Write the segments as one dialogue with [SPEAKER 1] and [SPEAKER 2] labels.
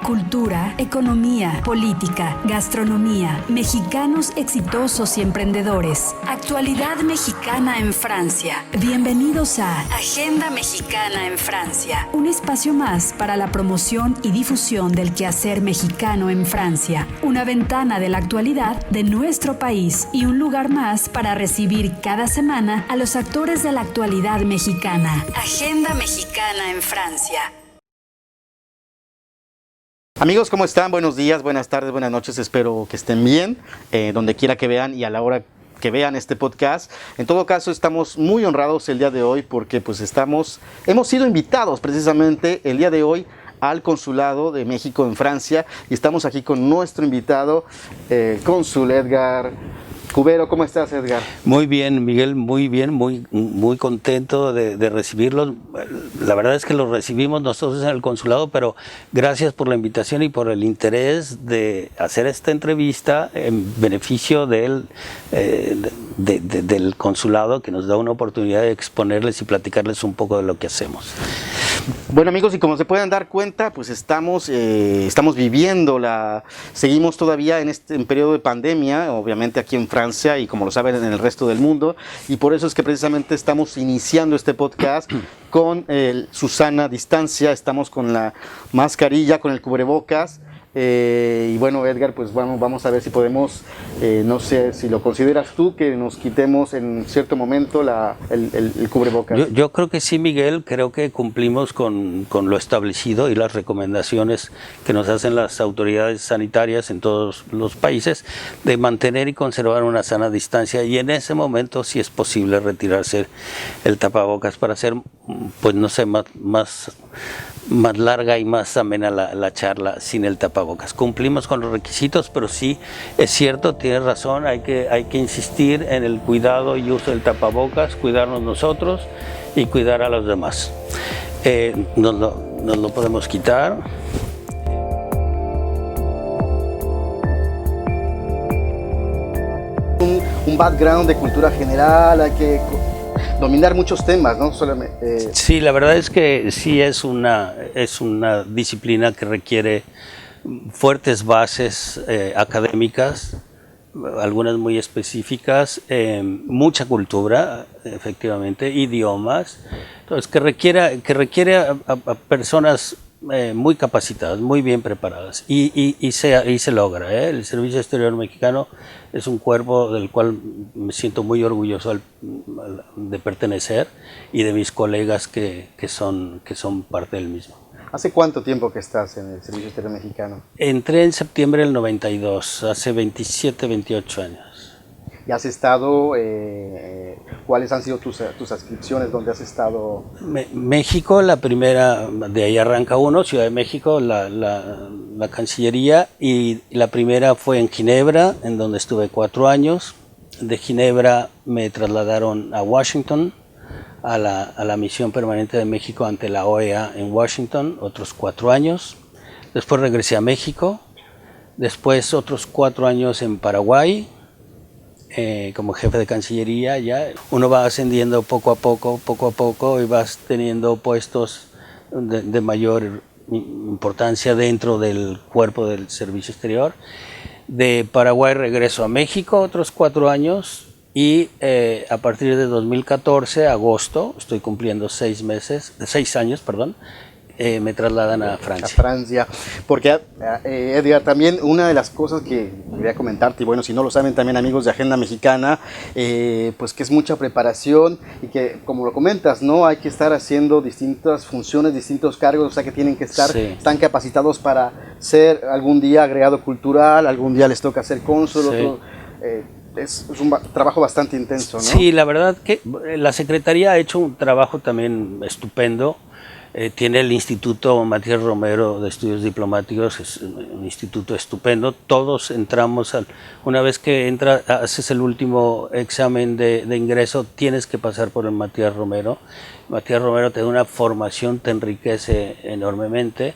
[SPEAKER 1] cultura, economía, política, gastronomía, mexicanos exitosos y emprendedores. Actualidad mexicana en Francia. Bienvenidos a Agenda Mexicana en Francia, un espacio más para la promoción y difusión del quehacer mexicano en Francia, una ventana de la actualidad de nuestro país y un lugar más para recibir cada semana a los actores de la actualidad mexicana. Agenda Mexicana en Francia.
[SPEAKER 2] Amigos, ¿cómo están? Buenos días, buenas tardes, buenas noches, espero que estén bien, donde quiera que vean y a la hora que vean este podcast. En todo caso, estamos muy honrados el día de hoy porque pues hemos sido invitados precisamente el día de hoy al Consulado de México en Francia y estamos aquí con nuestro invitado, cónsul Edgar Cubero. ¿Cómo estás, Edgar?
[SPEAKER 3] Muy bien, Miguel, muy bien, muy contento de recibirlos. La verdad es que los recibimos nosotros en el consulado, pero gracias por la invitación y por el interés de hacer esta entrevista en beneficio del consulado, que nos da una oportunidad de exponerles y platicarles un poco de lo que hacemos.
[SPEAKER 2] Bueno, amigos, y como se pueden dar cuenta, pues estamos viviendo seguimos todavía en periodo de pandemia, obviamente aquí en Francia y como lo saben en el resto del mundo, y por eso es que precisamente estamos iniciando este podcast con Susana distancia, estamos con la mascarilla, con el cubrebocas. Y bueno, Edgar, pues vamos a ver si podemos, no sé si lo consideras tú, que nos quitemos en cierto momento el cubrebocas.
[SPEAKER 3] Yo creo que sí, Miguel, creo que cumplimos con lo establecido y las recomendaciones que nos hacen las autoridades sanitarias en todos los países de mantener y conservar una sana distancia, y en ese momento sí es posible retirarse el tapabocas para hacer, pues no sé, más larga y más amena la charla sin el tapabocas. Cumplimos con los requisitos, pero sí es cierto, tienes razón, hay que insistir en el cuidado y uso del tapabocas, cuidarnos nosotros y cuidar a los demás. Nos lo podemos quitar.
[SPEAKER 2] Un background de cultura general, hay que dominar muchos temas, ¿no? Solamente,
[SPEAKER 3] Sí, la verdad es que sí es una disciplina que requiere fuertes bases académicas, algunas muy específicas, mucha cultura, efectivamente, idiomas, entonces que requiere a personas muy capacitadas, muy bien preparadas, y se logra. El Servicio Exterior Mexicano es un cuerpo del cual me siento muy orgulloso de pertenecer, y de mis colegas que son parte del mismo.
[SPEAKER 2] ¿Hace cuánto tiempo que estás en el Servicio Exterior Mexicano?
[SPEAKER 3] Entré en septiembre del 92, hace 27, 28 años.
[SPEAKER 2] ¿Y has estado, cuáles han sido tus adscripciones, dónde has estado?
[SPEAKER 3] México, la primera, de ahí arranca uno, Ciudad de México, la Cancillería, y la primera fue en Ginebra, en donde estuve 4 años. De Ginebra me trasladaron a Washington, a la misión permanente de México ante la OEA en Washington, otros 4 años. Después regresé a México, después otros 4 años en Paraguay, como jefe de Cancillería. Ya uno va ascendiendo poco a poco, y vas teniendo puestos de mayor importancia dentro del cuerpo del Servicio Exterior. De Paraguay regreso a México, otros 4 años. Y a partir de 2014, agosto, estoy cumpliendo 6 años, me trasladan a Francia.
[SPEAKER 2] A Francia, porque Edgar, también una de las cosas que quería comentarte, y bueno, si no lo saben también amigos de Agenda Mexicana, pues que es mucha preparación y que, como lo comentas, ¿no? Hay que estar haciendo distintas funciones, distintos cargos, o sea que tienen que estar,
[SPEAKER 3] sí,
[SPEAKER 2] están capacitados para ser algún día agregado cultural, algún día les toca ser cónsul,
[SPEAKER 3] sí.
[SPEAKER 2] otro, es un trabajo bastante intenso, ¿no?
[SPEAKER 3] Sí, la verdad que la Secretaría ha hecho un trabajo también estupendo. Tiene el Instituto Matías Romero de Estudios Diplomáticos, es un instituto estupendo. Todos entramos, una vez que haces el último examen de ingreso, tienes que pasar por el Matías Romero. Matías Romero te da una formación, te enriquece enormemente.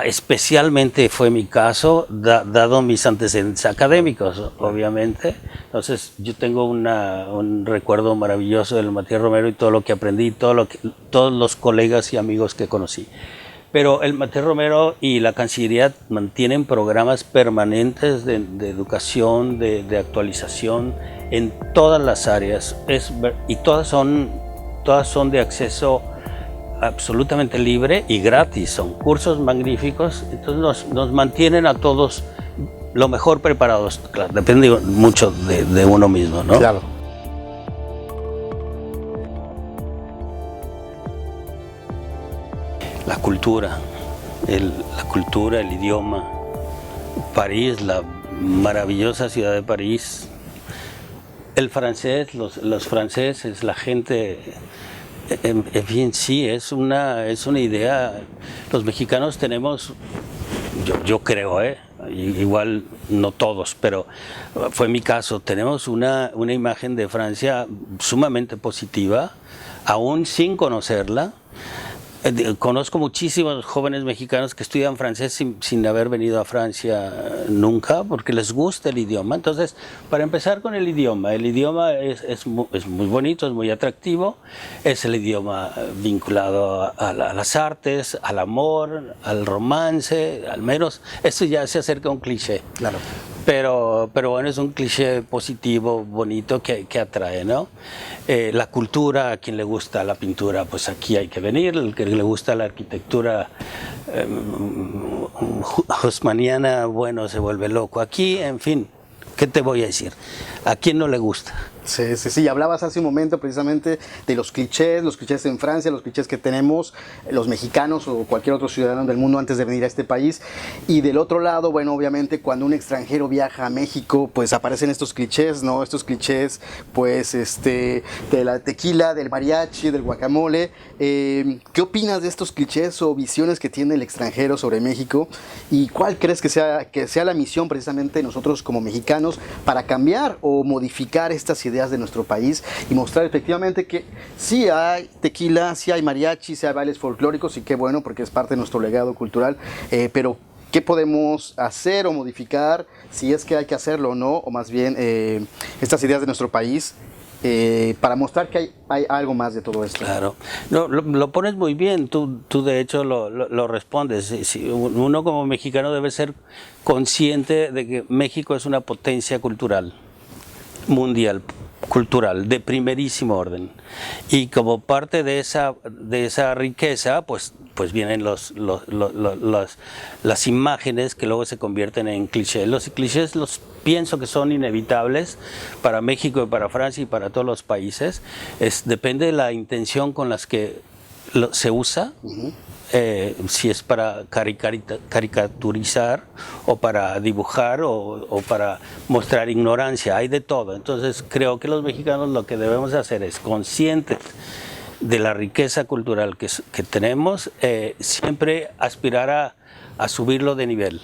[SPEAKER 3] Especialmente fue mi caso, dado mis antecedentes académicos, obviamente. Entonces yo tengo un recuerdo maravilloso del Matías Romero y todo lo que aprendí, todos los colegas y amigos que conocí. Pero el Matías Romero y la Cancillería mantienen programas permanentes de educación, de actualización en todas las áreas, y todas son de acceso absolutamente libre y gratis, son cursos magníficos, entonces nos mantienen a todos lo mejor preparados. Claro, depende mucho de uno mismo, ¿no?
[SPEAKER 2] Claro.
[SPEAKER 3] La cultura, el idioma, París, la maravillosa ciudad de París, el francés, los franceses, la gente, en fin, sí, es una idea. Los mexicanos tenemos, yo creo, igual no todos, pero fue mi caso, tenemos una imagen de Francia sumamente positiva, aún sin conocerla. Conozco muchísimos jóvenes mexicanos que estudian francés sin haber venido a Francia nunca, porque les gusta el idioma. Entonces, para empezar con el idioma es muy bonito, es muy atractivo, es el idioma vinculado a las artes, al amor, al romance, al menos, esto ya se acerca a un cliché.
[SPEAKER 2] Claro.
[SPEAKER 3] Pero bueno, es un cliché positivo, bonito, que atrae, ¿no? La cultura, a quien le gusta la pintura, pues aquí hay que venir. El que le gusta la arquitectura haussmanniana, bueno, se vuelve loco aquí. En fin, ¿qué te voy a decir? ¿A quién no le gusta?
[SPEAKER 2] Sí, hablabas hace un momento precisamente de los clichés en Francia, los clichés que tenemos los mexicanos o cualquier otro ciudadano del mundo antes de venir a este país. Y del otro lado, bueno, obviamente cuando un extranjero viaja a México, pues aparecen estos clichés, ¿no? Estos clichés, pues, de la tequila, del mariachi, del guacamole. ¿Qué opinas de estos clichés o visiones que tiene el extranjero sobre México? ¿Y cuál crees que sea la misión precisamente de nosotros como mexicanos para cambiar o modificar estas ideas de nuestro país y mostrar efectivamente que sí hay tequila, sí hay mariachi, sí hay bailes folclóricos, y qué bueno porque es parte de nuestro legado cultural, pero ¿qué podemos hacer o modificar, si es que hay que hacerlo o no, o más bien estas ideas de nuestro país para mostrar que hay algo más de todo esto?
[SPEAKER 3] Claro, no, lo pones muy bien, tú de hecho lo respondes. Uno como mexicano debe ser consciente de que México es una potencia cultural mundial, cultural, de primerísimo orden, y como parte de esa riqueza, pues vienen las imágenes que luego se convierten en clichés. Los clichés pienso que son inevitables para México y para Francia y para todos los países. Depende de la intención con las que se usa. Si es para caricaturizar o para dibujar o para mostrar ignorancia, hay de todo. Entonces creo que los mexicanos lo que debemos hacer es, conscientes de la riqueza cultural que tenemos, siempre aspirar a subirlo de nivel.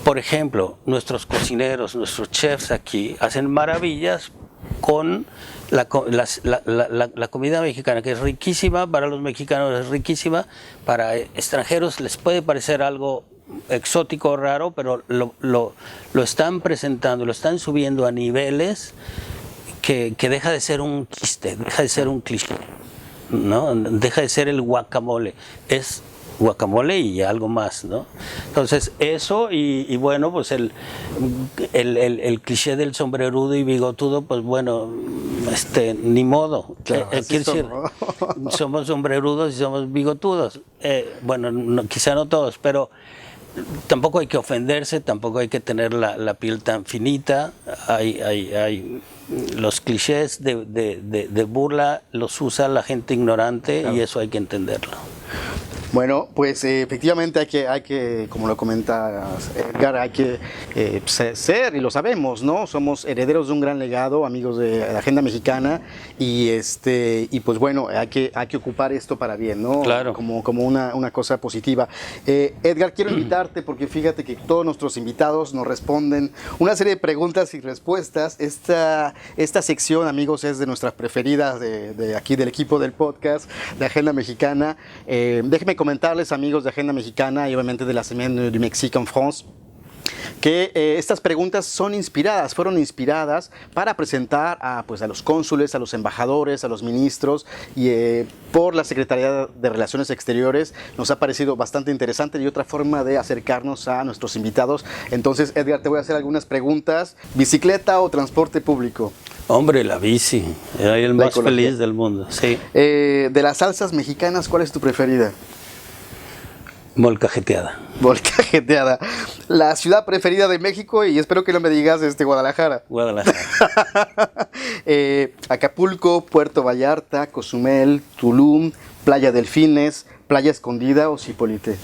[SPEAKER 3] Por ejemplo, nuestros cocineros, nuestros chefs aquí hacen maravillas con la comida mexicana, que es riquísima, para los mexicanos es riquísima, para extranjeros les puede parecer algo exótico o raro, pero lo están presentando, lo están subiendo a niveles que deja de ser un chiste, deja de ser un cliché, ¿no? Deja de ser el guacamole, es guacamole y algo más, ¿no? Entonces eso y bueno, pues el cliché del sombrerudo y bigotudo, pues bueno, ni modo.
[SPEAKER 2] Claro,
[SPEAKER 3] Quiero decir, somos sombrerudos y somos bigotudos. Bueno, quizá no todos, pero tampoco hay que ofenderse, tampoco hay que tener la piel tan finita. Hay los clichés de burla los usa la gente ignorante, claro, y eso hay que entenderlo.
[SPEAKER 2] Bueno, pues efectivamente hay que, como lo comenta Edgar, hay que ser, y lo sabemos, ¿no? Somos herederos de un gran legado, amigos de la agenda mexicana, y pues bueno, hay que ocupar esto para bien, ¿no?
[SPEAKER 3] Claro.
[SPEAKER 2] Como una cosa positiva. Edgar, quiero invitarte, porque fíjate que todos nuestros invitados nos responden una serie de preguntas y respuestas. Esta sección, amigos, es de nuestras preferidas de aquí del equipo del podcast de Agenda Mexicana. Déjenme comentarles, amigos de Agenda Mexicana y obviamente de la Semaine du Mexique en France, que estas preguntas fueron inspiradas para presentar a los cónsules, a los embajadores, a los ministros y por la Secretaría de Relaciones Exteriores. Nos ha parecido bastante interesante y otra forma de acercarnos a nuestros invitados. Entonces, Edgar, te voy a hacer algunas preguntas. ¿Bicicleta o transporte público?
[SPEAKER 3] Hombre, la bici, soy el más feliz del mundo, sí.
[SPEAKER 2] De las salsas mexicanas, ¿cuál es tu preferida?
[SPEAKER 3] Molcajeteada.
[SPEAKER 2] Molcajeteada. La ciudad preferida de México, y espero que no me digas Guadalajara.
[SPEAKER 3] Guadalajara.
[SPEAKER 2] Acapulco, Puerto Vallarta, Cozumel, Tulum, Playa Delfines, Playa Escondida o Zipolite.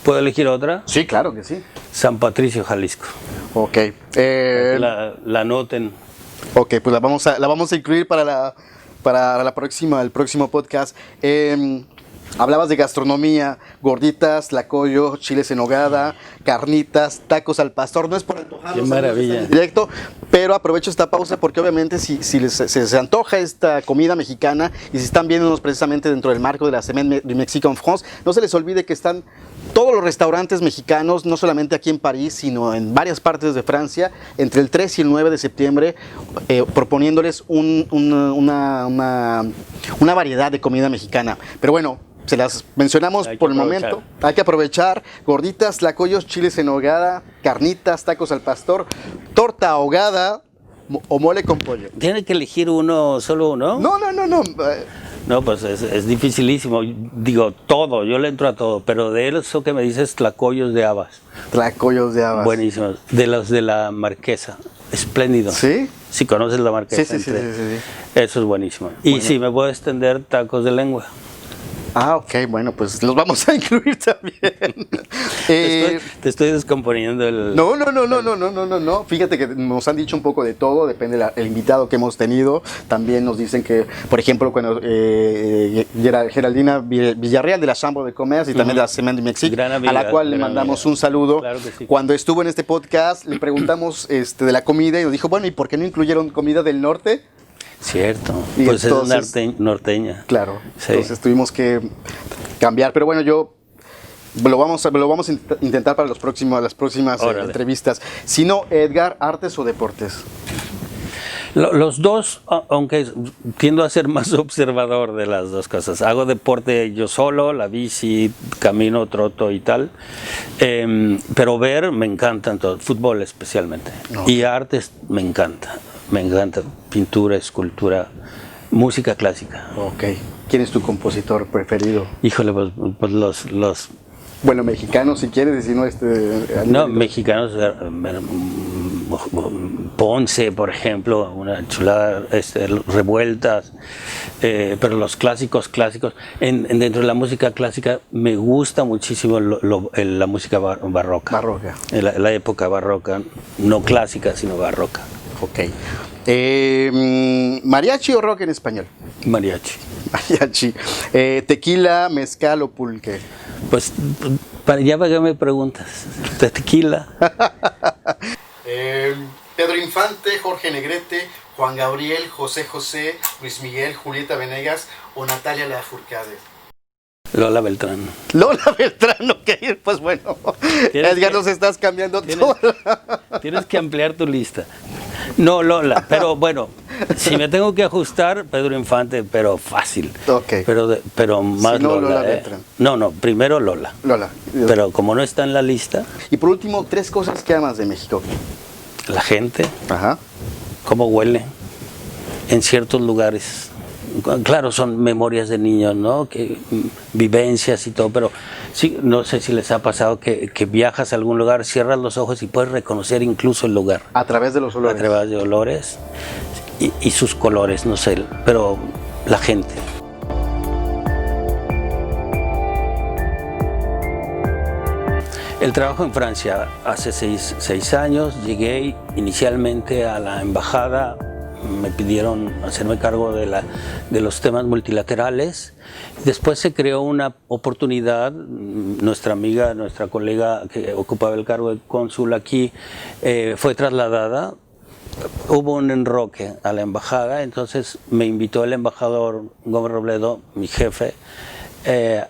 [SPEAKER 3] ¿Puedo elegir otra?
[SPEAKER 2] Sí, claro que sí.
[SPEAKER 3] San Patricio, Jalisco.
[SPEAKER 2] Ok.
[SPEAKER 3] La anoten.
[SPEAKER 2] Ok, pues la vamos a incluir para el próximo podcast. Hablabas de gastronomía, gorditas, tlacoyo, chiles en nogada, carnitas, tacos al pastor. No es por antojarlos.
[SPEAKER 3] Qué maravilla.
[SPEAKER 2] En directo, pero aprovecho esta pausa porque obviamente si se antoja esta comida mexicana y si están viéndonos precisamente dentro del marco de la Semaine du Mexique en France, no se les olvide que están todos los restaurantes mexicanos, no solamente aquí en París, sino en varias partes de Francia, entre el 3 y el 9 de septiembre, proponiéndoles una variedad de comida mexicana. Pero bueno, se las mencionamos por el momento. Hay que aprovechar. Gorditas, tlacoyos, chiles en nogada, carnitas, tacos al pastor, torta ahogada o mole con pollo.
[SPEAKER 3] ¿Tiene que elegir solo uno?
[SPEAKER 2] No.
[SPEAKER 3] No, pues es dificilísimo. Digo, todo, yo le entro a todo, pero de eso que me dices, tlacoyos de habas.
[SPEAKER 2] Tlacoyos de habas.
[SPEAKER 3] Buenísimos. De los de la Marquesa. Espléndido.
[SPEAKER 2] ¿Sí?
[SPEAKER 3] Si conoces la Marquesa.
[SPEAKER 2] Sí.
[SPEAKER 3] Eso es buenísimo. Y si me puedo extender, tacos de lengua.
[SPEAKER 2] Ah, ok, bueno, pues los vamos a incluir también.
[SPEAKER 3] Te estoy descomponiendo el...
[SPEAKER 2] No. Fíjate que nos han dicho un poco de todo, depende del invitado que hemos tenido. También nos dicen que, por ejemplo, cuando Geraldina Villarreal de la Chambre de Commerce y también de la Semaine du Mexique, a la cual le mandamos un saludo.
[SPEAKER 3] Claro que sí.
[SPEAKER 2] Cuando estuvo en este podcast, le preguntamos de la comida y nos dijo, bueno, ¿y por qué no incluyeron comida del norte?
[SPEAKER 3] Cierto,
[SPEAKER 2] y
[SPEAKER 3] pues
[SPEAKER 2] entonces,
[SPEAKER 3] es norteña.
[SPEAKER 2] Claro,
[SPEAKER 3] sí.
[SPEAKER 2] Entonces tuvimos que cambiar, pero bueno, lo vamos a intentar para las próximas entrevistas. Si no, Edgar, ¿artes o deportes?
[SPEAKER 3] Los dos, aunque tiendo a ser más observador de las dos cosas. Hago deporte yo solo, la bici, camino, troto y tal. Pero ver me encantan todo, fútbol especialmente. No. Y artes me encanta. Pintura, escultura, música clásica.
[SPEAKER 2] Ok. ¿Quién es tu compositor preferido?
[SPEAKER 3] Híjole, pues los...
[SPEAKER 2] Bueno, mexicanos si quieres, y si no
[SPEAKER 3] No, mexicanos, Ponce, por ejemplo, una chulada, Revueltas, pero los clásicos, dentro de la música clásica me gusta muchísimo la música barroca. La época barroca, no clásica, sino barroca.
[SPEAKER 2] Ok. ¿Mariachi o rock en español?
[SPEAKER 3] Mariachi.
[SPEAKER 2] ¿Tequila, mezcal o pulque?
[SPEAKER 3] Pues, para qué me preguntas. Tequila.
[SPEAKER 2] Pedro Infante, Jorge Negrete, Juan Gabriel, José José, Luis Miguel, Julieta Venegas o Natalia Lafourcade.
[SPEAKER 3] Lola Beltrán.
[SPEAKER 2] Ok, pues bueno. Edgar, nos estás cambiando todo.
[SPEAKER 3] Tienes que ampliar tu lista. No, Lola, pero bueno, si me tengo que ajustar, Pedro Infante, pero fácil.
[SPEAKER 2] Ok.
[SPEAKER 3] Pero más
[SPEAKER 2] si no,
[SPEAKER 3] Lola.
[SPEAKER 2] Beltrán.
[SPEAKER 3] No, primero Lola. Pero como no está en la lista.
[SPEAKER 2] Y por último, 3 cosas que amas de México.
[SPEAKER 3] La gente.
[SPEAKER 2] Ajá.
[SPEAKER 3] Cómo huele en ciertos lugares. Claro, son memorias de niños, ¿no? Vivencias y todo, pero sí, no sé si les ha pasado que viajas a algún lugar, cierras los ojos y puedes reconocer incluso el lugar.
[SPEAKER 2] A través de los olores.
[SPEAKER 3] A través de olores y sus colores, no sé, pero la gente. El trabajo en Francia hace 6 años, llegué inicialmente a la embajada. Me pidieron hacerme cargo de los temas multilaterales. Después se creó una oportunidad, nuestra colega que ocupaba el cargo de cónsul aquí, fue trasladada. Hubo un enroque a la embajada, entonces me invitó el embajador Gómez Robledo, mi jefe,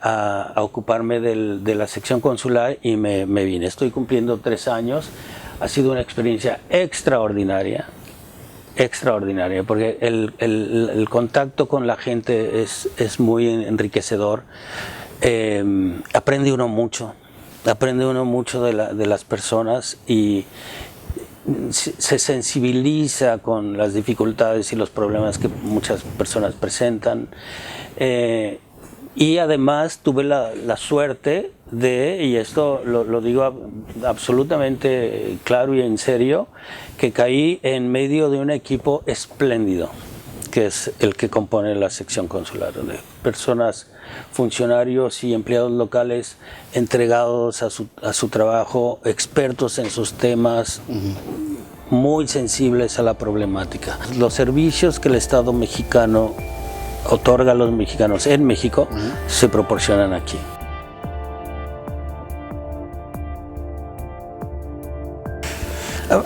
[SPEAKER 3] a ocuparme de la sección consular y me vine. Estoy cumpliendo 3 años. ha sido una experiencia extraordinaria, porque el contacto con la gente es muy enriquecedor. Aprende uno mucho de las personas y se sensibiliza con las dificultades y los problemas que muchas personas presentan. Y además tuve la suerte de, y esto lo digo absolutamente claro y en serio, que caí en medio de un equipo espléndido, que es el que compone la sección consular, de personas, funcionarios y empleados locales entregados a su trabajo, expertos en sus temas, muy sensibles a la problemática. Los servicios que el Estado mexicano otorga a los mexicanos en México se proporcionan aquí.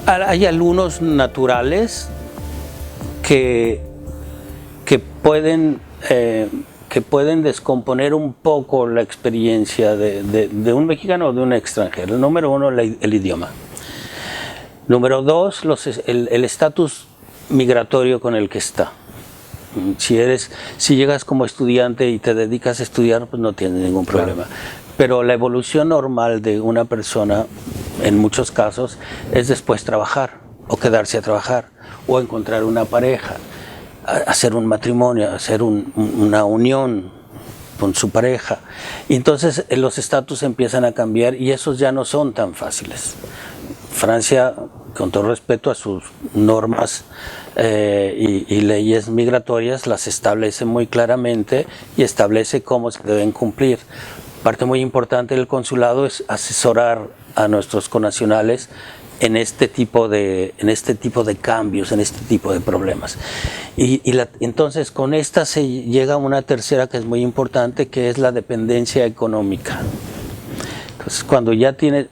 [SPEAKER 3] Hay algunos naturales que pueden descomponer un poco la experiencia de un mexicano o de un extranjero. El número uno, el idioma. Número dos, el estatus migratorio con el que está. Si llegas como estudiante y te dedicas a estudiar, pues no tienes ningún problema. Claro. Pero la evolución normal de una persona, en muchos casos, es después trabajar, o quedarse a trabajar, o encontrar una pareja, hacer un matrimonio, hacer una unión con su pareja. Y entonces los estatus empiezan a cambiar y esos ya no son tan fáciles. Francia, con todo respeto a sus normas y leyes migratorias, las establece muy claramente y establece cómo se deben cumplir. Parte muy importante del consulado es asesorar a nuestros connacionales en este tipo de cambios, en este tipo de problemas. Entonces con esta se llega a una tercera que es muy importante, que es la dependencia económica. Entonces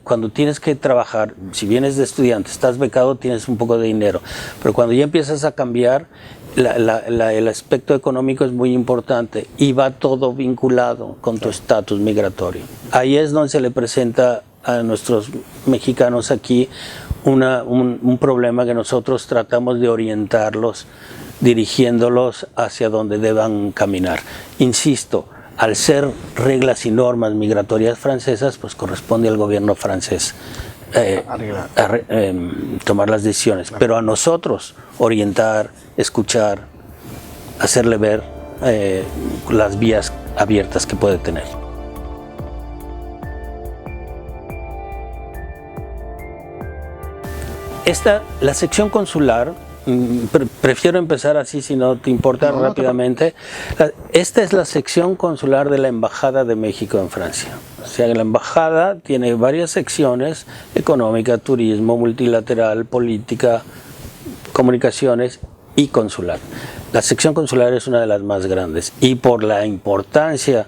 [SPEAKER 3] cuando tienes que trabajar, si vienes de estudiante, estás becado, tienes un poco de dinero, pero cuando ya empiezas a cambiar, el aspecto económico es muy importante y va todo vinculado con tu estatus migratorio. Ahí es donde se le presenta a nuestros mexicanos aquí un problema que nosotros tratamos de orientarlos, dirigiéndolos hacia donde deban caminar. Insisto, al ser reglas y normas migratorias francesas, pues corresponde al gobierno francés tomar las decisiones, pero a nosotros orientar, escuchar, hacerle ver las vías abiertas que puede tener. La sección consular, prefiero empezar así si no te importa rápidamente. Esta es la sección consular de la Embajada de México en Francia. O sea, la embajada tiene varias secciones: económica, turismo, multilateral, política, comunicaciones y consular. La sección consular es una de las más grandes y por la importancia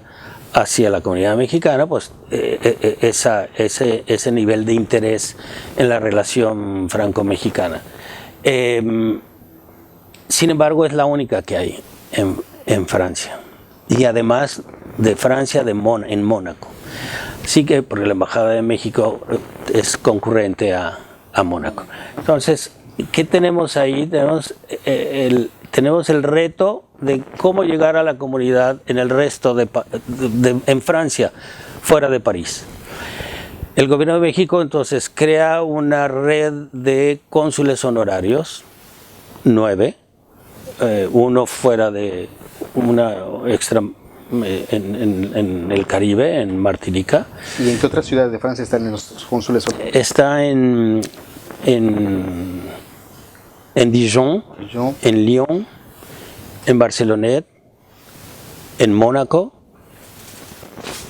[SPEAKER 3] hacia la comunidad mexicana, pues ese nivel de interés en la relación franco-mexicana. Sin embargo, es la única que hay en Francia, y además de Francia, en Mónaco. Sí, que porque la Embajada de México es concurrente a Mónaco. Entonces, ¿qué tenemos ahí? Tenemos el reto de cómo llegar a la comunidad en el resto en Francia, fuera de París. El gobierno de México entonces crea una red de cónsules honorarios, 9, uno fuera de una extra en el Caribe, en Martinica.
[SPEAKER 2] ¿Y en qué otras ciudades de Francia están los cónsules honorarios?
[SPEAKER 3] Está en Dijon, en Lyon, en Barcelona, en Mónaco,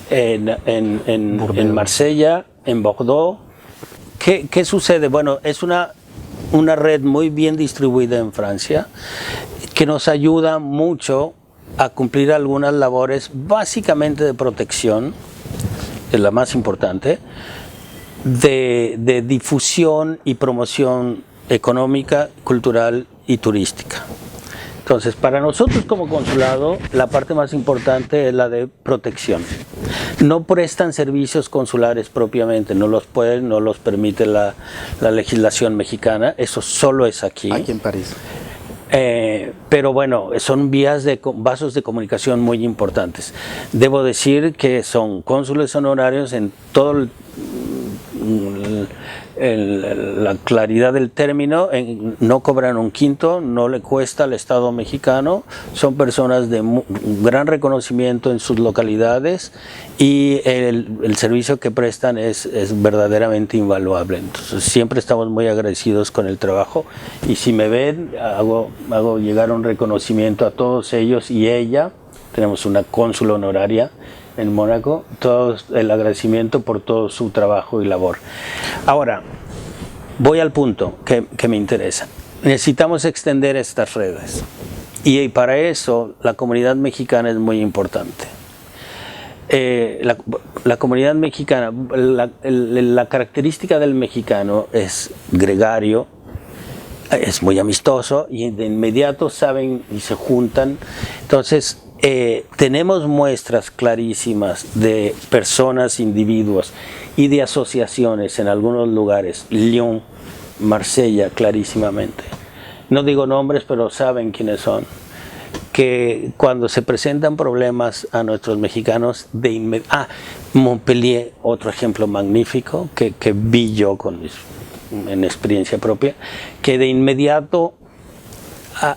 [SPEAKER 3] en Marsella, en Bordeaux. ¿Qué sucede? Bueno, es una red muy bien distribuida en Francia que nos ayuda mucho a cumplir algunas labores básicamente de protección, que es la más importante, de difusión y promoción económica, cultural y turística. Entonces, para nosotros como consulado, la parte más importante es la de protección. No prestan servicios consulares propiamente, no los pueden, no los permite la legislación mexicana, eso solo es aquí.
[SPEAKER 2] Aquí en París.
[SPEAKER 3] Pero bueno, son vasos de comunicación muy importantes. Debo decir que son cónsules honorarios en todo la claridad del término, no cobran un quinto, no le cuesta al Estado mexicano, son personas de gran reconocimiento en sus localidades y el servicio que prestan es verdaderamente invaluable. Entonces siempre estamos muy agradecidos con el trabajo y si me ven hago llegar un reconocimiento a todos ellos y ella. Tenemos una cónsul honoraria en Mónaco, todo el agradecimiento por todo su trabajo y labor. Ahora, voy al punto que me interesa. Necesitamos extender estas redes y para eso la comunidad mexicana es muy importante. La comunidad mexicana, la característica del mexicano es gregario, es muy amistoso y de inmediato saben y se juntan. Entonces, tenemos muestras clarísimas de personas, individuos y de asociaciones en algunos lugares, Lyon, Marsella, clarísimamente. No digo nombres, pero saben quiénes son. Que cuando se presentan problemas a nuestros mexicanos, de inmediato. Montpellier, otro ejemplo magnífico que vi yo en experiencia propia, que de inmediato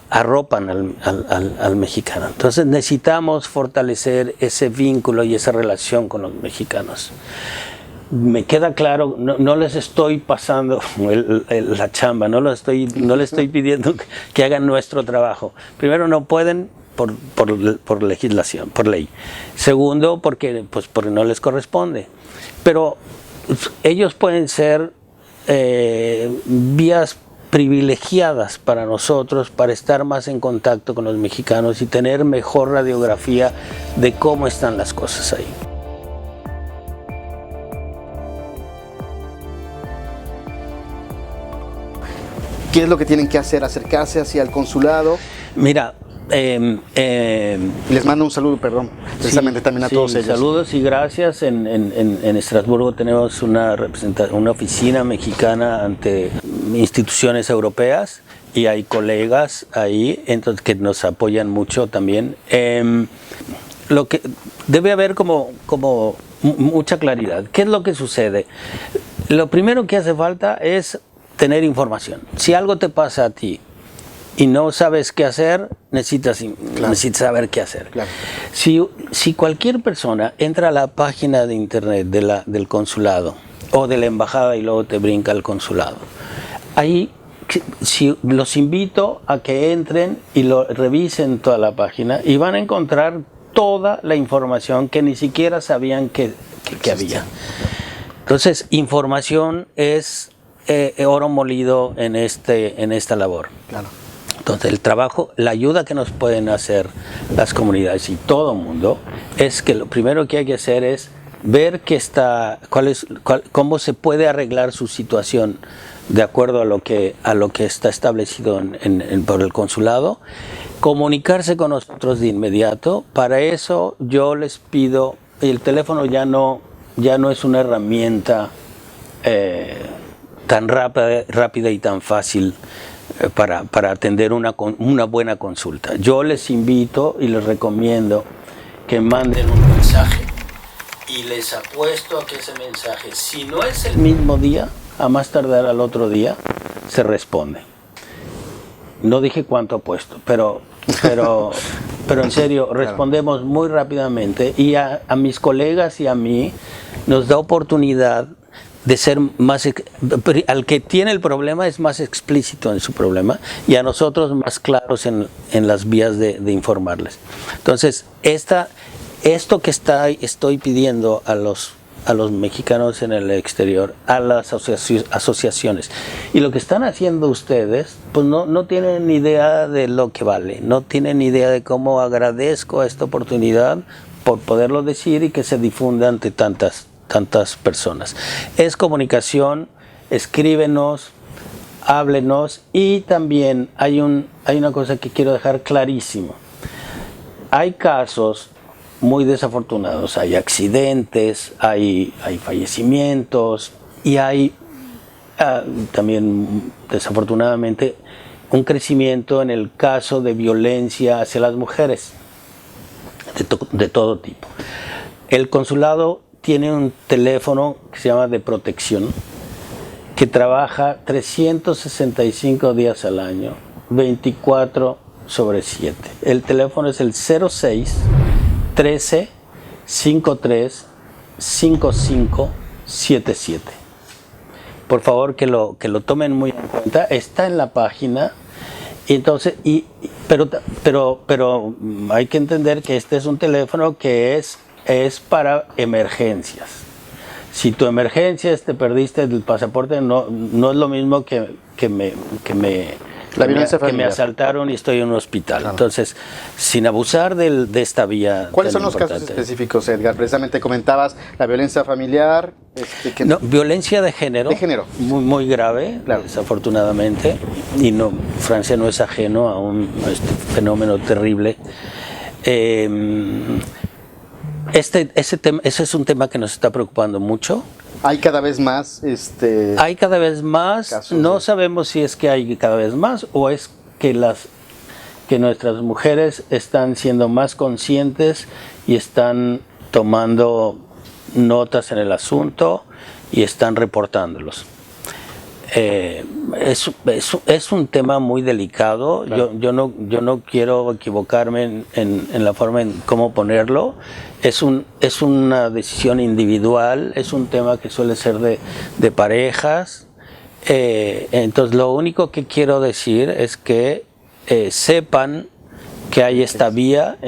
[SPEAKER 3] arropan al mexicano. Entonces necesitamos fortalecer ese vínculo y esa relación con los mexicanos. Me queda claro, no les estoy pasando la chamba, no les estoy pidiendo que hagan nuestro trabajo. Primero, no pueden por legislación, por ley. Segundo, porque no les corresponde. Pero ellos pueden ser vías privilegiadas para nosotros para estar más en contacto con los mexicanos y tener mejor radiografía de cómo están las cosas ahí.
[SPEAKER 2] ¿Qué es lo que tienen que hacer? ¿Acercarse hacia el consulado?
[SPEAKER 3] Mira,
[SPEAKER 2] les mando un saludo, perdón, precisamente también a todos ellos.
[SPEAKER 3] Saludos y gracias. En Estrasburgo tenemos una oficina mexicana ante instituciones europeas y hay colegas ahí entonces, que nos apoyan mucho también. Lo que debe haber como mucha claridad. ¿Qué es lo que sucede? Lo primero que hace falta es tener información. Si algo te pasa a ti y no sabes qué hacer, necesitas saber qué hacer. Claro. Si cualquier persona entra a la página de internet del consulado o de la embajada y luego te brinca al consulado, ahí los invito a que entren y lo revisen toda la página y van a encontrar toda la información que ni siquiera sabían que había. Entonces, información es oro molido en esta labor. Claro. Entonces el trabajo, la ayuda que nos pueden hacer las comunidades y todo el mundo es que lo primero que hay que hacer es ver cómo se puede arreglar su situación de acuerdo a lo que está establecido por el consulado, comunicarse con nosotros de inmediato. Para eso yo les pido, el teléfono ya no es una herramienta tan rápida y tan fácil para atender una buena consulta. Yo les invito y les recomiendo que manden un mensaje y les apuesto a que ese mensaje, si no es el mismo día, a más tardar al otro día, se responde. No dije cuánto apuesto, pero en serio, respondemos muy rápidamente y a mis colegas y a mí nos da oportunidad de ser más, al que tiene el problema es más explícito en su problema y a nosotros más claros en las vías de informarles. Entonces, esto que estoy pidiendo a los mexicanos en el exterior, a las asociaciones, y lo que están haciendo ustedes, pues no tienen ni idea de lo que vale, no tienen ni idea de cómo agradezco esta oportunidad por poderlo decir y que se difunda ante tantas personas. Es comunicación, escríbenos, háblenos. Y también hay una cosa que quiero dejar clarísimo. Hay casos muy desafortunados, hay accidentes, hay fallecimientos y hay también desafortunadamente un crecimiento en el caso de violencia hacia las mujeres de todo tipo. El consulado tiene un teléfono que se llama de protección, que trabaja 365 días al año, 24/7. El teléfono es el 06 13 53 55 77. Por favor, que lo tomen muy en cuenta. Está en la página. Entonces, pero hay que entender que este es un teléfono que es para emergencias. Si tu emergencia es te perdiste el pasaporte, no es lo mismo que me asaltaron y estoy en un hospital. Claro. Entonces, sin abusar de esta vía.
[SPEAKER 2] ¿Cuáles son los casos específicos, Edgar? Precisamente comentabas la violencia familiar.
[SPEAKER 3] No, violencia de género.
[SPEAKER 2] De género.
[SPEAKER 3] Muy, muy grave, claro. Desafortunadamente. Y Francia no es ajeno a este fenómeno terrible. Ese es un tema que nos está preocupando mucho.
[SPEAKER 2] Hay cada vez más
[SPEAKER 3] Hay cada vez más, casos, no sabemos si es que hay cada vez más o es que nuestras mujeres están siendo más conscientes y están tomando notas en el asunto y están reportándolos. Es un tema muy delicado. Claro. Yo no quiero equivocarme en la forma en cómo ponerlo. Es una decisión individual, es un tema que suele ser de parejas. Entonces lo único que quiero decir es que sepan que hay esta vía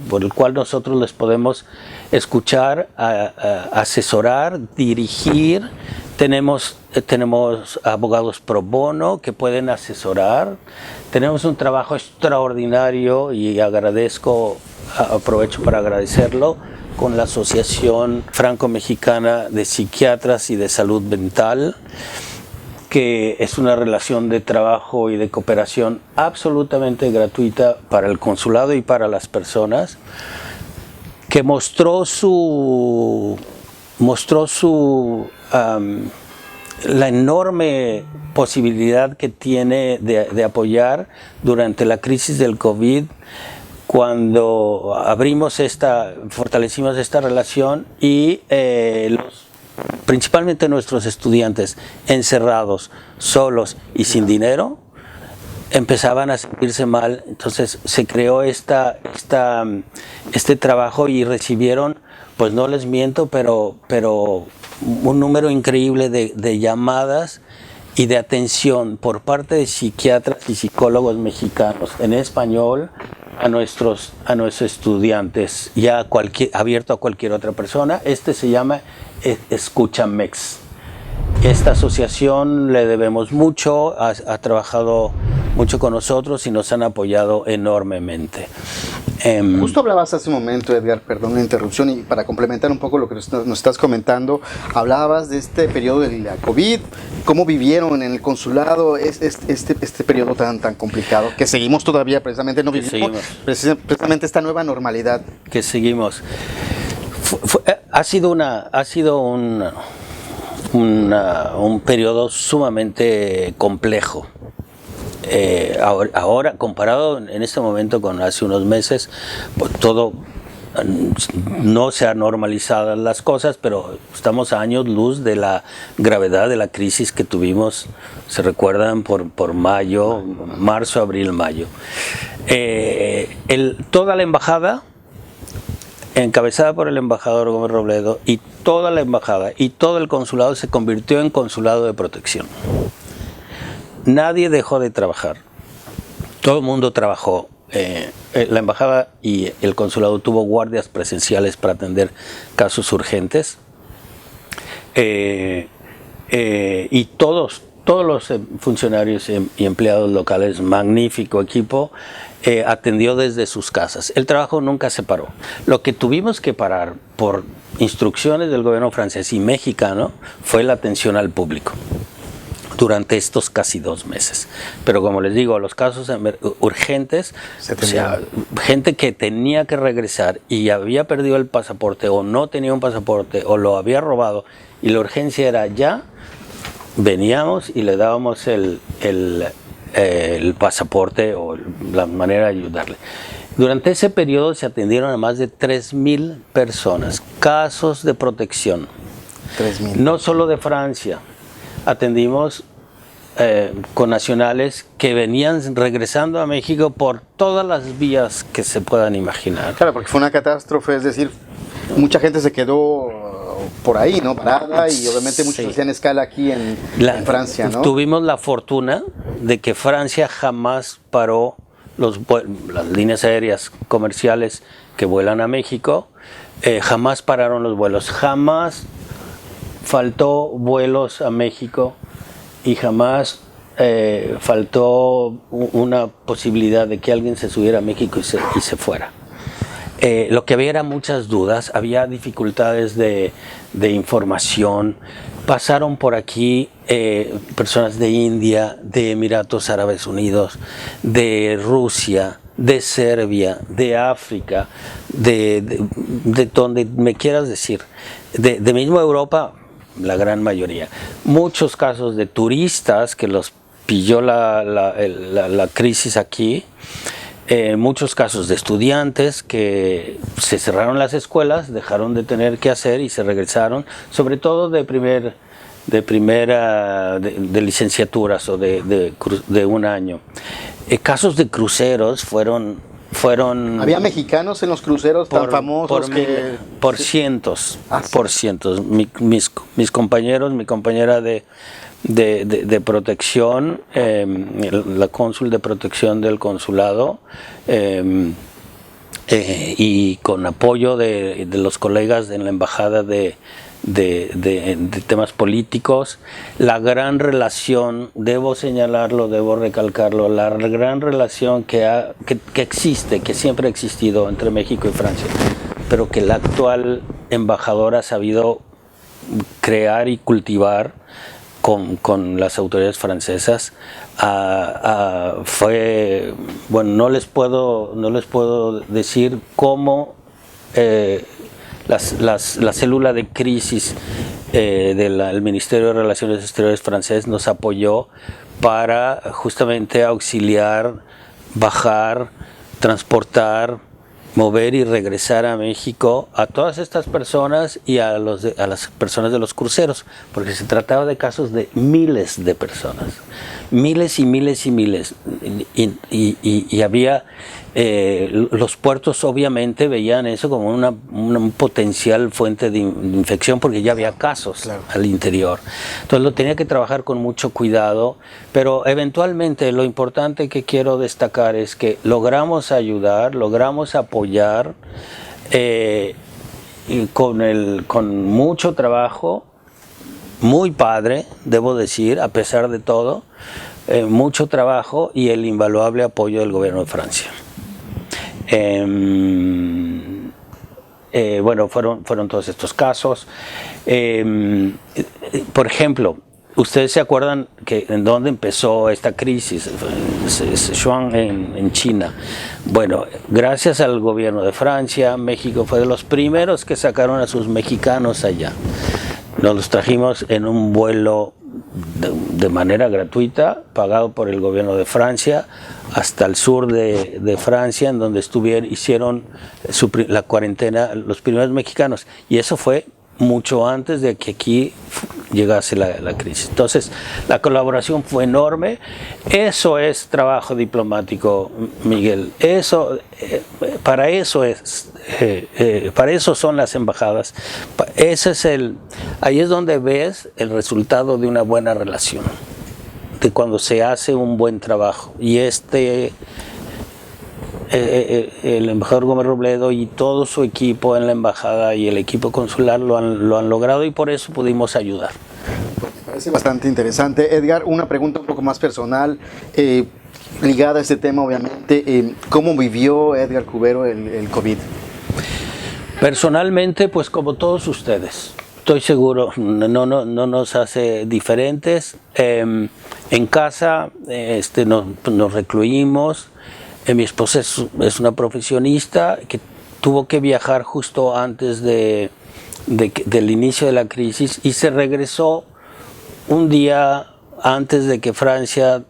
[SPEAKER 3] por el cual nosotros les podemos escuchar, asesorar, dirigir. Tenemos abogados pro bono que pueden asesorar. Tenemos un trabajo extraordinario y aprovecho para agradecerlo, con la Asociación Franco-Mexicana de Psiquiatras y de Salud Mental, que es una relación de trabajo y de cooperación absolutamente gratuita para el consulado y para las personas, que mostró la enorme posibilidad que tiene de apoyar durante la crisis del COVID, cuando fortalecimos esta relación y principalmente nuestros estudiantes encerrados, solos y sin dinero, empezaban a sentirse mal. Entonces se creó este trabajo y recibieron, pues no les miento, pero un número increíble de llamadas y de atención por parte de psiquiatras y psicólogos mexicanos en español a nuestros estudiantes, ya abierto a cualquier otra persona. Se llama Escuchamex. Esta asociación le debemos mucho, ha trabajado mucho con nosotros y nos han apoyado enormemente.
[SPEAKER 2] Justo hablabas hace un momento, Edgar, perdón la interrupción, y para complementar un poco lo que nos estás comentando, hablabas de este periodo de la COVID, cómo vivieron en el consulado este periodo tan complicado, que seguimos todavía, precisamente no vivimos precisamente esta nueva normalidad.
[SPEAKER 3] Que seguimos. Ha sido un periodo sumamente complejo. Ahora, comparado en este momento con hace unos meses, pues todo no se han normalizado las cosas, pero estamos a años luz de la gravedad de la crisis que tuvimos, se recuerdan, por marzo, abril, mayo. Toda la embajada, encabezada por el embajador Gómez Robledo, y toda la embajada y todo el consulado se convirtió en consulado de protección. Nadie dejó de trabajar, todo el mundo trabajó. La embajada y el consulado tuvo guardias presenciales para atender casos urgentes, y todos los funcionarios y empleados locales, magnífico equipo, atendió desde sus casas. El trabajo nunca se paró. Lo que tuvimos que parar por instrucciones del gobierno francés y mexicano fue la atención al público. durante estos casi 2 meses. Pero como les digo, los casos urgentes, o sea, gente que tenía que regresar y había perdido el pasaporte o no tenía un pasaporte o lo había robado y la urgencia era ya, veníamos y le dábamos el pasaporte o la manera de ayudarle. Durante ese periodo se atendieron a más de 3,000 personas, casos de protección.
[SPEAKER 2] 3,000.
[SPEAKER 3] No solo de Francia, atendimos con nacionales que venían regresando a México por todas las vías que se puedan imaginar.
[SPEAKER 2] Claro, porque fue una catástrofe, es decir, mucha gente se quedó por ahí, ¿no? Parada, y obviamente muchos hacían escala aquí en Francia, ¿no?
[SPEAKER 3] Tuvimos la fortuna de que Francia jamás paró las líneas aéreas comerciales que vuelan a México, jamás pararon los vuelos, jamás faltó vuelos a México y jamás faltó una posibilidad de que alguien se subiera a México y se fuera. Lo que había era muchas dudas, había dificultades de información. Pasaron por aquí personas de India, de Emiratos Árabes Unidos, de Rusia, de Serbia, de África, de donde me quieras decir, de mismo Europa, la gran mayoría. Muchos casos de turistas que los pilló la crisis aquí. Muchos casos de estudiantes que se cerraron las escuelas, dejaron de tener que hacer y se regresaron, sobre todo de licenciaturas o de un año. Casos de cruceros fueron
[SPEAKER 2] ¿Había mexicanos en los cruceros tan famosos?
[SPEAKER 3] Por cientos,
[SPEAKER 2] sí.
[SPEAKER 3] Por cientos. Mis compañeros, mi compañera de protección, la cónsul de protección del consulado, y con apoyo de los colegas en la embajada de temas políticos, la gran relación, debo señalarlo, debo recalcarlo, la gran relación que existe, que siempre ha existido entre México y Francia, pero que el actual embajador ha sabido crear y cultivar con las autoridades francesas. Fue, bueno, no les puedo decir cómo la célula de crisis del Ministerio de Relaciones Exteriores francés nos apoyó para justamente auxiliar, bajar, transportar, mover y regresar a México a todas estas personas y a las personas de los cruceros, porque se trataba de casos de miles de personas, miles y miles y miles, y había los puertos obviamente veían eso como una potencial fuente de infección porque ya había casos al interior. Entonces lo tenía que trabajar con mucho cuidado, pero eventualmente lo importante que quiero destacar es que logramos ayudar, logramos apoyar y con mucho trabajo, muy padre, debo decir, a pesar de todo, mucho trabajo y el invaluable apoyo del gobierno de Francia. Bueno, fueron todos estos casos. Por ejemplo, ustedes se acuerdan que en dónde empezó esta crisis, Sichuan en China. Bueno, gracias al gobierno de Francia, México fue de los primeros que sacaron a sus mexicanos allá. Nos los trajimos en un vuelo de manera gratuita, pagado por el gobierno de Francia, hasta el sur de Francia, en donde hicieron la cuarentena los primeros mexicanos. Y eso fue mucho antes de que aquí llegase la crisis. Entonces, la colaboración fue enorme. Eso es trabajo diplomático, Miguel. Para eso son las embajadas. Ahí es donde ves el resultado de una buena relación, de cuando se hace un buen trabajo. Y el embajador Gómez Robledo y todo su equipo en la embajada y el equipo consular lo han logrado, y por eso pudimos ayudar.
[SPEAKER 2] Me parece bastante interesante. Edgar, una pregunta un poco más personal, ligada a este tema obviamente. ¿Cómo vivió Edgar Cubero el COVID?
[SPEAKER 3] Personalmente, pues como todos ustedes, Estoy seguro, no nos hace diferentes. En casa nos recluimos. Mi esposa es una profesionista que tuvo que viajar justo antes del inicio de la crisis y se regresó un día antes de que Francia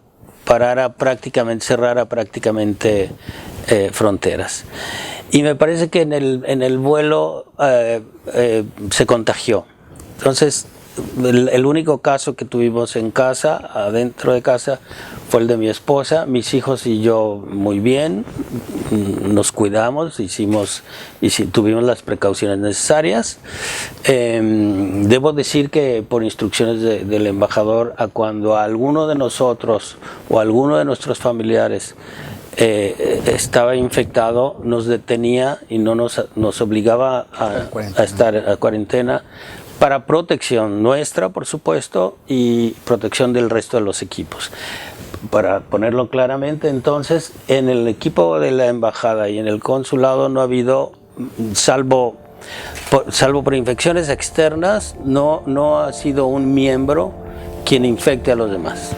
[SPEAKER 3] cerrara prácticamente fronteras. Y me parece que en el vuelo se contagió. Entonces, el único caso que tuvimos en casa, adentro de casa, fue el de mi esposa. Mis hijos y yo muy bien, nos cuidamos, tuvimos las precauciones necesarias. Debo decir que por instrucciones del embajador, cuando alguno de nosotros o alguno de nuestros familiares estaba infectado, nos detenía y nos obligaba a estar a cuarentena para protección nuestra, por supuesto, y protección del resto de los equipos. Para ponerlo claramente, entonces, en el equipo de la embajada y en el consulado no ha habido, salvo por infecciones externas, no ha sido un miembro quien infecte a los demás.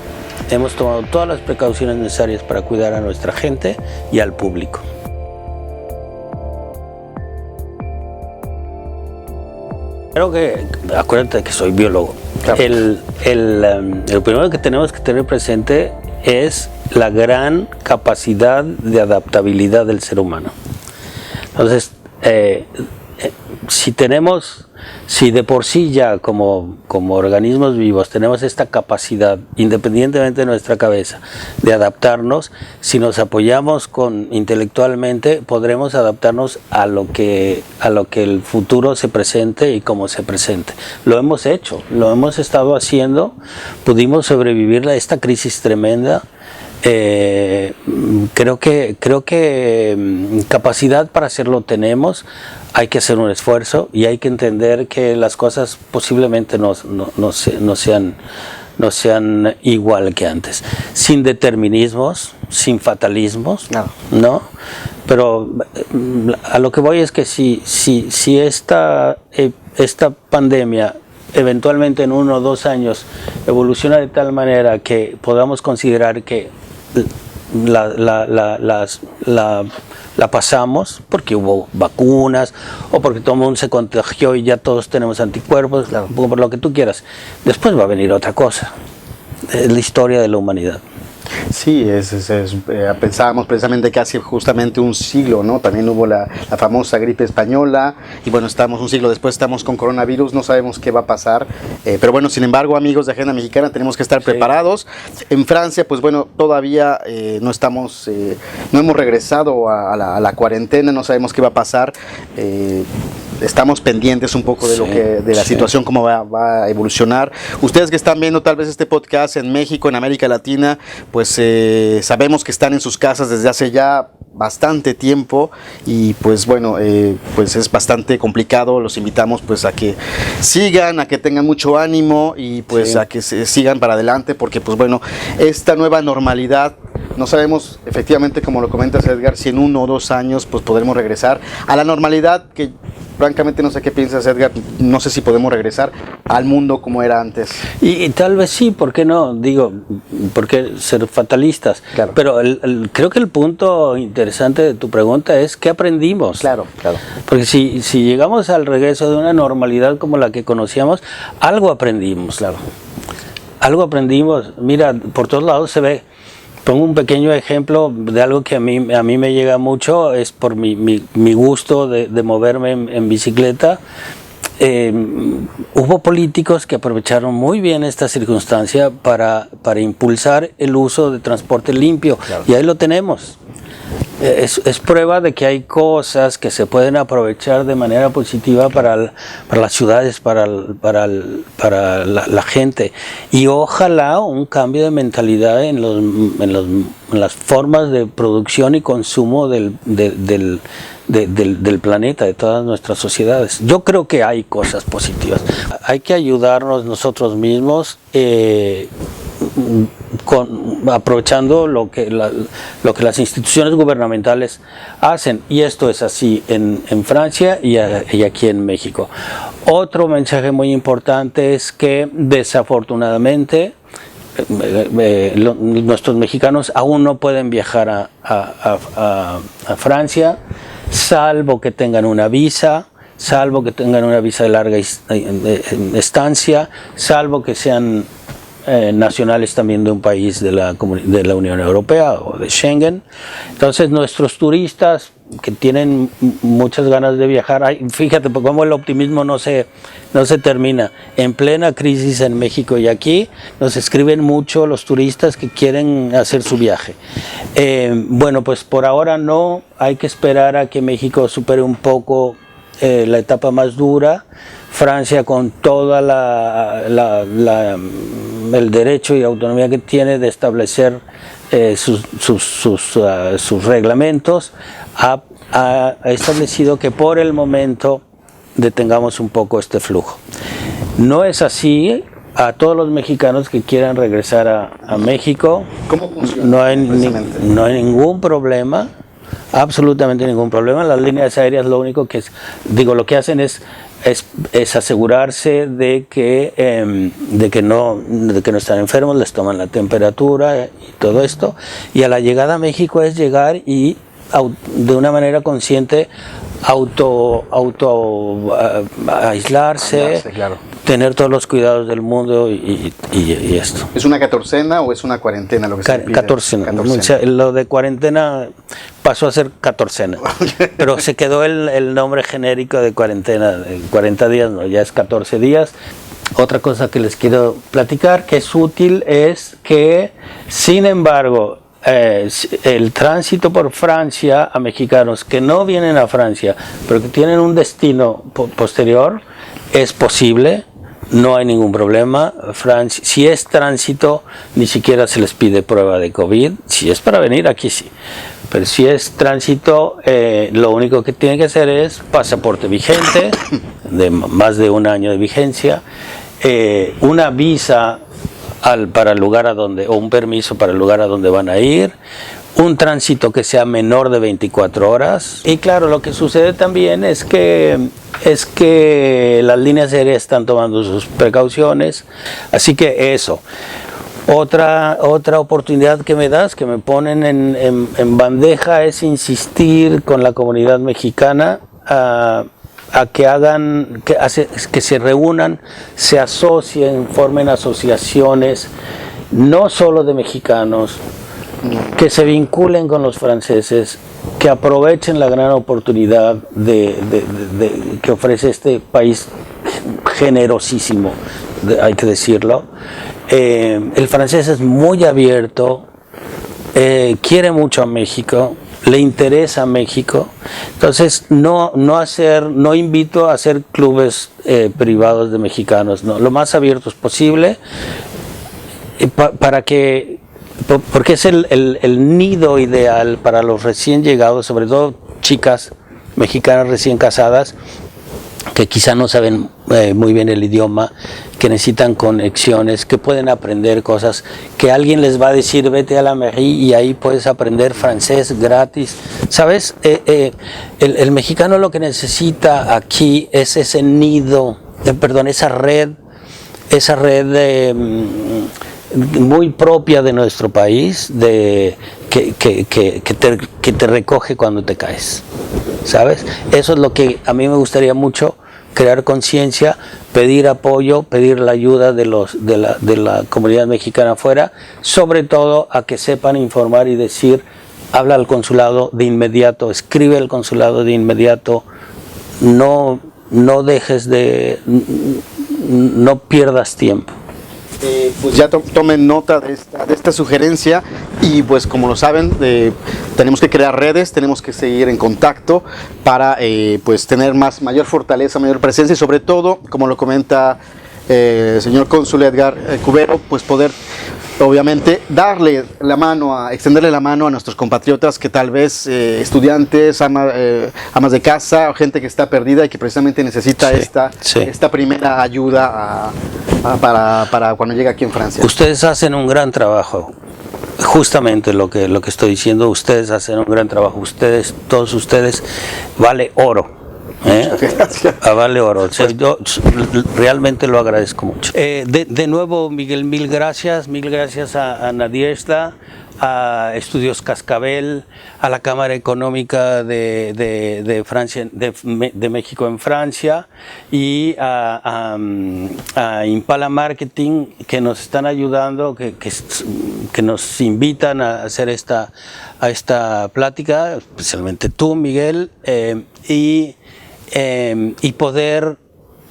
[SPEAKER 3] Hemos tomado todas las precauciones necesarias para cuidar a nuestra gente y al público. Creo que, acuérdate que soy biólogo. Claro. El primero que tenemos que tener presente es la gran capacidad de adaptabilidad del ser humano. Entonces, si de por sí ya como organismos vivos tenemos esta capacidad, independientemente de nuestra cabeza, de adaptarnos, si nos apoyamos intelectualmente, podremos adaptarnos a lo que el futuro se presente y cómo se presente. Lo hemos hecho, lo hemos estado haciendo, pudimos sobrevivir a esta crisis tremenda. Creo que capacidad para hacerlo tenemos. Hay que hacer un esfuerzo y hay que entender que las cosas posiblemente no sean igual que antes, sin determinismos, sin fatalismos, ¿no? Pero a lo que voy es que si esta pandemia eventualmente en 1 o 2 años evoluciona de tal manera que podamos considerar que la pasamos porque hubo vacunas o porque todo el mundo se contagió y ya todos tenemos anticuerpos, por lo que tú quieras. Después va a venir otra cosa. Es la historia de la humanidad.
[SPEAKER 2] Sí, pensábamos precisamente que hace justamente un siglo, ¿no? También hubo la famosa gripe española y bueno, un siglo después estamos con coronavirus, no sabemos qué va a pasar, pero bueno, sin embargo, amigos de Agenda Mexicana, tenemos que estar preparados. En Francia, pues bueno, todavía no hemos regresado a la cuarentena, no sabemos qué va a pasar. Estamos pendientes un poco de la situación, cómo va a evolucionar. Ustedes que están viendo tal vez este podcast en México, en América Latina, pues sabemos que están en sus casas desde hace ya bastante tiempo y pues bueno, pues es bastante complicado. Los invitamos pues a que sigan, a que tengan mucho ánimo y pues a que sigan para adelante, porque pues bueno, esta nueva normalidad, no sabemos efectivamente, como lo comentas, Edgar, si en 1 o 2 años pues podremos regresar a la normalidad, que francamente no sé qué piensas, Edgar, no sé si podemos regresar al mundo como era antes.
[SPEAKER 3] Y tal vez sí, ¿por qué no? Digo, ¿por qué ser fatalistas?
[SPEAKER 2] Claro.
[SPEAKER 3] Pero creo que el punto interesante de tu pregunta es ¿qué aprendimos?
[SPEAKER 2] Claro.
[SPEAKER 3] Porque si llegamos al regreso de una normalidad como la que conocíamos, algo aprendimos.
[SPEAKER 2] Claro.
[SPEAKER 3] Algo aprendimos. Mira, por todos lados se ve. Pongo un pequeño ejemplo de algo que a mí me llega mucho, es por mi gusto de moverme en bicicleta. Hubo políticos que aprovecharon muy bien esta circunstancia para impulsar el uso de transporte limpio, y ahí lo tenemos. Es prueba de que hay cosas que se pueden aprovechar de manera positiva para las ciudades, para la gente, y ojalá un cambio de mentalidad en las formas de producción y consumo del planeta, de todas nuestras sociedades. Yo creo que hay cosas positivas. Hay que ayudarnos nosotros mismos, aprovechando lo que las instituciones gubernamentales hacen, y esto es así en Francia y aquí en México. Otro mensaje muy importante es que desafortunadamente nuestros mexicanos aún no pueden viajar a Francia, salvo que tengan una visa, salvo que tengan una visa de larga estancia, salvo que sean nacionales también de un país de la Unión Europea o de Schengen. Entonces nuestros turistas que tienen muchas ganas de viajar, fíjate cómo el optimismo no se termina. En plena crisis en México y aquí nos escriben mucho los turistas que quieren hacer su viaje. Bueno, pues por ahora no, hay que esperar a que México supere un poco la etapa más dura. Francia, con toda el derecho y autonomía que tiene de establecer sus reglamentos, ha establecido que por el momento detengamos un poco este flujo. No es así. A todos los mexicanos que quieran regresar a México,
[SPEAKER 2] ¿cómo funciona?
[SPEAKER 3] No hay ningún problema. Absolutamente ningún problema. Las líneas aéreas lo único que lo que hacen es asegurarse de que no están enfermos, les toman la temperatura y todo esto, y a la llegada a México es llegar y de una manera consciente aislarse, claro, tener todos los cuidados del mundo y esto.
[SPEAKER 2] ¿Es una catorcena o es una cuarentena lo que se pide?
[SPEAKER 3] Catorcena. Lo de cuarentena pasó a ser catorcena, pero se quedó el nombre genérico de cuarentena, 40 días, no, ya es 14 días. Otra cosa que les quiero platicar que es útil es que, sin embargo, el tránsito por Francia a mexicanos que no vienen a Francia, pero que tienen un destino posterior, es posible. No hay ningún problema. Francia, si es tránsito, ni siquiera se les pide prueba de COVID. Si es para venir, aquí sí. Pero si es tránsito, lo único que tienen que hacer es pasaporte vigente, de más de un año de vigencia, una visa para el lugar o un permiso para el lugar a donde van a ir, un tránsito que sea menor de 24 horas. Y claro, lo que sucede también es que las líneas aéreas están tomando sus precauciones, así que eso. Otra oportunidad que me das, que me ponen en bandeja, es insistir con la comunidad mexicana a que se reúnan, se asocien, formen asociaciones, no solo de mexicanos, que se vinculen con los franceses, que aprovechen la gran oportunidad que ofrece este país generosísimo, hay que decirlo. El francés es muy abierto, quiere mucho a México, le interesa a México. Entonces no invito a hacer clubes privados de mexicanos, no, lo más abiertos posible, porque es el nido ideal para los recién llegados, sobre todo chicas mexicanas recién casadas, que quizá no saben muy bien el idioma, que necesitan conexiones, que pueden aprender cosas, que alguien les va a decir vete a la mairie y ahí puedes aprender francés gratis. ¿Sabes? El mexicano lo que necesita aquí es ese nido, esa red muy propia de nuestro país, que te recoge cuando te caes. ¿Sabes? Eso es lo que a mí me gustaría mucho, crear conciencia, pedir apoyo, pedir la ayuda de la comunidad mexicana afuera, sobre todo a que sepan informar y decir, habla al consulado de inmediato, escribe al consulado de inmediato, no pierdas tiempo.
[SPEAKER 2] Pues ya tomen nota de esta sugerencia y pues como lo saben, tenemos que crear redes, tenemos que seguir en contacto para pues tener mayor fortaleza, mayor presencia y sobre todo, como lo comenta el señor cónsul Edgar Cubero, pues poder obviamente extenderle la mano a nuestros compatriotas que tal vez estudiantes, amas de casa o gente que está perdida y que precisamente necesita esta primera ayuda para cuando llega aquí en Francia.
[SPEAKER 3] Ustedes hacen un gran trabajo, justamente lo que estoy diciendo, ustedes hacen un gran trabajo, todos ustedes vale oro.
[SPEAKER 2] Gracias.
[SPEAKER 3] A Vale Oro. O sea, yo realmente lo agradezco mucho. De nuevo, Miguel, mil gracias a Nadezhda, a Estudios Cascabel, a la Cámara Económica de Francia, de México en Francia, y a Impala Marketing, que nos están ayudando, que nos invitan a hacer esta plática, especialmente tú, Miguel, y poder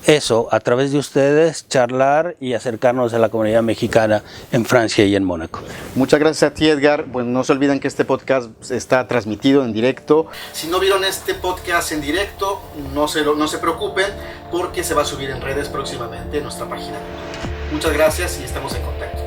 [SPEAKER 3] eso, a través de ustedes, charlar y acercarnos a la comunidad mexicana en Francia y en Mónaco.
[SPEAKER 2] Muchas gracias a ti, Edgar. Bueno, no se olviden que este podcast está transmitido en directo. Si no vieron este podcast en directo, no se preocupen, porque se va a subir en redes próximamente en nuestra página. Muchas gracias y estamos en contacto.